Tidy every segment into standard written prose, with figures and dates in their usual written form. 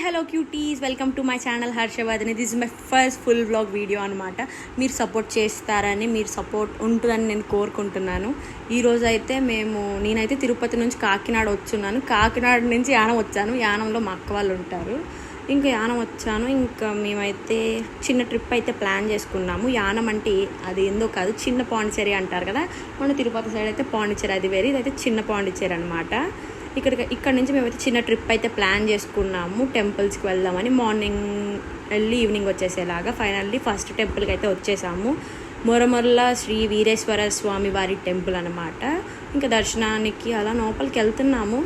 Hello cuties, welcome to my channel Harshavardhani. This is my first full vlog video అనమాట. మీరు support చేస్తారని, మీరు support ఉంటుందని నేను కోరుకుంటున్నాను. ఈరోజు అయితే నేనైతే తిరుపతి నుంచి కాకినాడ వచ్చున్నాను. కాకినాడ నుంచి యానం వచ్చాను. యానంలో మా అక్క వాళ్ళు ఉంటారు. ఇంకా యానం వచ్చాను. ఇంకా మేమైతే చిన్న ట్రిప్ అయితే ప్లాన్ చేసుకున్నాము. యానం అంటే అది ఏందో కాదు, చిన్న పాండిచేరి అంటారు కదా. మన తిరుపతి సైడ్ అయితే పాండిచేరి, అది వేరే, ఇదైతే చిన్న పాండిచేరి అనమాట. ఇక్కడ నుంచి మేమైతే చిన్న ట్రిప్ అయితే ప్లాన్ చేసుకున్నాము. టెంపుల్స్కి వెళ్దామని. మార్నింగ్ వెళ్ళి ఈవినింగ్ వచ్చేసేలాగా. ఫైనల్లీ ఫస్ట్ టెంపుల్కి అయితే వచ్చేసాము. మొరమొర్ల శ్రీ వీరేశ్వర స్వామి వారి టెంపుల్ అనమాట. ఇంకా దర్శనానికి అలా లోపలికి వెళ్తున్నాము.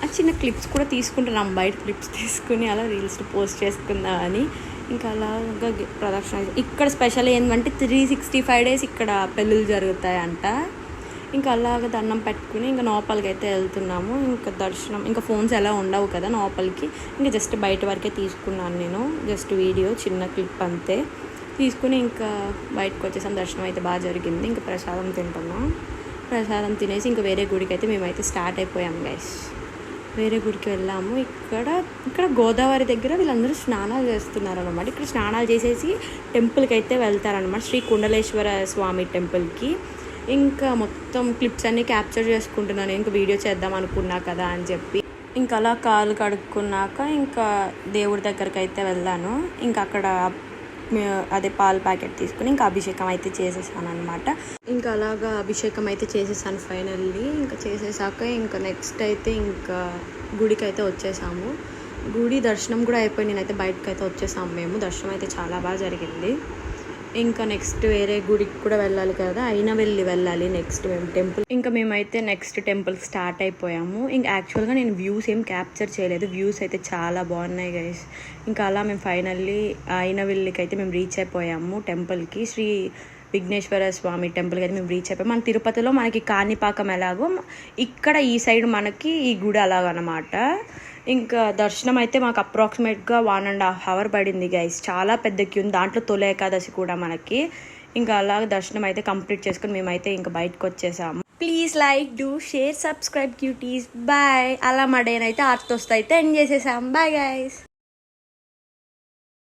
ఆ చిన్న క్లిప్స్ కూడా తీసుకుంటున్నాము. బయట క్లిప్స్ తీసుకుని అలా రీల్స్ పోస్ట్ చేసుకుందామని. ఇంకా అలాగా ప్రదక్షిణ. ఇక్కడ స్పెషల్ ఏంటంటే 365 days ఇక్కడ పెళ్ళిళ్ళు జరుగుతాయంట. ఇంకా అలాగ దండం పెట్టుకుని ఇంకా లోపలికి అయితే వెళ్తున్నాము. ఇంకా దర్శనం, ఇంకా ఫోన్స్ ఎలా ఉండవు కదా లోపలికి. ఇంకా జస్ట్ బయట వరకే తీసుకున్నాను నేను. జస్ట్ వీడియో చిన్న క్లిప్ అంతే తీసుకుని ఇంకా బయటకు వచ్చేసాం. దర్శనం అయితే బాగా జరిగింది. ఇంకా ప్రసాదం తింటున్నాం. ప్రసాదం తినేసి ఇంకా వేరే గుడికి అయితే మేమైతే స్టార్ట్ అయిపోయాం గైస్. వేరే గుడికి వెళ్ళాము. ఇక్కడ గోదావరి దగ్గర వీళ్ళందరూ స్నానాలు చేస్తున్నారు అనమాట. ఇక్కడ స్నానాలు చేసేసి టెంపుల్కి అయితే వెళ్తారనమాట. శ్రీ కుండలేశ్వర స్వామి టెంపుల్కి. ఇంకా మొత్తం క్లిప్స్ అన్నీ క్యాప్చర్ చేసుకుంటున్నాను. ఇంకా వీడియో చేద్దాం అనుకున్నా కదా అని చెప్పి. ఇంకా అలా కాలు కడుక్కున్నాక ఇంకా దేవుడి దగ్గరికి అయితే వెళ్ళాను. ఇంకా అక్కడ అదే పాల ప్యాకెట్ తీసుకుని ఇంకా అభిషేకం అయితే చేసేసాను అనమాట. ఇంకా అలాగా అభిషేకం అయితే చేసేసాను ఫైనల్లీ. ఇంకా చేసేసాక ఇంకా నెక్స్ట్ అయితే ఇంకా గుడికి అయితే వచ్చేసాము. గుడి దర్శనం కూడా అయిపోయి నేనైతే బయటకు అయితే వచ్చేసాము మేము. దర్శనం అయితే చాలా బాగా జరిగింది. ఇంకా నెక్స్ట్ వేరే గుడికి కూడా వెళ్ళాలి కదా, అయినా వెళ్ళాలి నెక్స్ట్ మేము టెంపుల్. ఇంకా మేమైతే నెక్స్ట్ టెంపుల్కి స్టార్ట్ అయిపోయాము. ఇంకా యాక్చువల్గా నేను వ్యూస్ ఏం క్యాప్చర్ చేయలేదు. వ్యూస్ అయితే చాలా బాగున్నాయి గైస్. ఇంకా అలా మేము ఫైనల్లీ అయినవెల్లికి అయితే మేము రీచ్ అయిపోయాము టెంపుల్కి. శ్రీ విఘ్నేశ్వర స్వామి టెంపుల్కి అయితే మేము రీచ్ అయిపోయాం. మన తిరుపతిలో మనకి కాణిపాకం ఎలాగో ఇక్కడ ఈ సైడ్ మనకి ఈ గుడి అలాగనమాట. ఇంకా దర్శనం అయితే మాకు అప్రాక్సిమేట్గా 1.5 hours పడింది గైస్. చాలా పెద్ద క్యూ ఉంది. దాంట్లో తొలి ఏకాదశి కూడా మనకి. ఇంకా అలాగ దర్శనం అయితే కంప్లీట్ చేసుకుని మేమైతే ఇంకా బయటకు వచ్చేసాము. Please like, do, share, subscribe cuties. Bye. అలా మా డేనైతే ఆర్ట్తో అయితే ఎండ్ చేసేసాం. Bye guys.